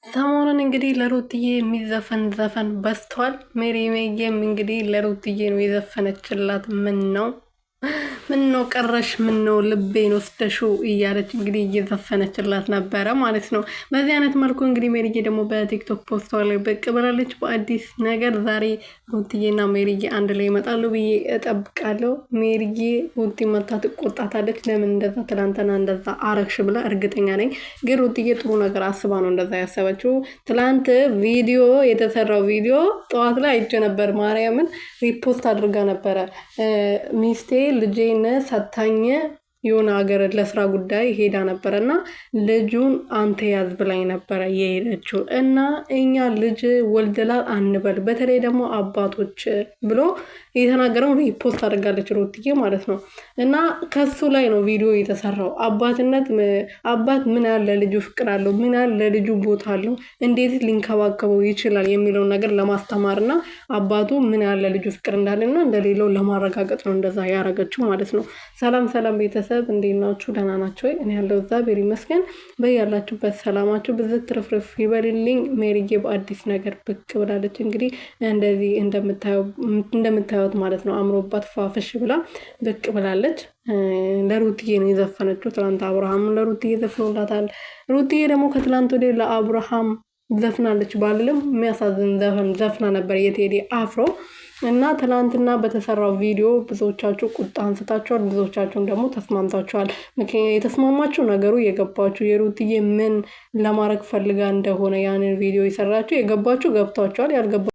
ሰሞኑን እንግዲህ ለሩትዬ የሚዘፈን ዘፈን በዝቷል። ሜሪዬም እንግዲህ ለሩትዬ ነው የዘፈነችላት። ምን ነው ቀረሽ፣ ምን ነው ልቤን ወስደሽው እያለች እንግዲህ እየዘፈነችላት ነበረ ማለት ነው። በዚህ አይነት መልኩ እንግዲህ ሜሪዬ ደግሞ በቲክቶክ ፖስቷ ላይ ብቅ ብላለች በአዲስ ነገር። ዛሬ ሩትዬና ሜሪዬ አንድ ላይ ይመጣሉ ብዬ እጠብቃለሁ። ሜሪዬ ሩቲ መታ ትቆጣታለች። ለምን እንደዛ ትላንትና እንደዛ አረግሽ ብላ እርግጠኛ ነኝ። ግን ሩትዬ ጥሩ ነገር አስባ ነው እንደዛ ያሰበችው። ትላንት ቪዲዮ የተሰራው ቪዲዮ ጠዋት ላይ አይቼ ነበር። ማርያምን ሪፖስት አድርጋ ነበረ ሚስቴ ልጄን ሰታኝ የሆነ ሀገር ለስራ ጉዳይ ሄዳ ነበረ እና ልጁን አንተ ያዝ ብላኝ ነበረ የሄደችው። እና እኛ ልጅ ወልድላል አንበል፣ በተለይ ደግሞ አባቶች ብሎ የተናገረውን ሪፖስት አድርጋለች ሩትዬ ማለት ነው። እና ከሱ ላይ ነው ቪዲዮ የተሰራው። አባት ምን ያህል ለልጁ ፍቅር አለው፣ ምን ያህል ለልጁ ቦታ አለው፣ እንዴት ሊንከባከበው ይችላል የሚለውን ነገር ለማስተማር እና አባቱ ምን ያህል ለልጁ ፍቅር እንዳለና እንደሌለው ለማረጋገጥ ነው እንደዛ ያረገችው ማለት ነው። ሰላም ሰላም ቤተሰብ እንዴት ናችሁ? ደህና ናችሁ ወይ? እኔ ያለው እግዚአብሔር ይመስገን። በያላችሁበት ሰላማችሁ ብዝት ትርፍርፍ ይበልልኝ። ሜሪዬ በአዲስ ነገር ብቅ ብላለች። እንግዲህ እንደዚህ እንደምታዩት ማለት ነው አምሮባት ፏፍሽ ብላ ብቅ ብላለች። ለሩትዬ ነው የዘፈነችው። ትናንት አብርሃም ለሩትዬ ዘፍኖላታል። ሩትዬ ደግሞ ከትላንት ወዲያ ለአብርሃም ዘፍናለች ባልልም የሚያሳዝን ዘፍና ነበር የቴዲ አፍሮ። እና ትናንትና በተሰራው ቪዲዮ ብዙዎቻችሁ ቁጣ አንስታችኋል፣ ብዙዎቻችሁም ደግሞ ተስማምታችኋል። የተስማማችሁ ነገሩ የገባችሁ የሩትዬ ምን ለማድረግ ፈልጋ እንደሆነ ያንን ቪዲዮ የሰራችሁ የገባችሁ ገብቷችኋል፣ ያልገባ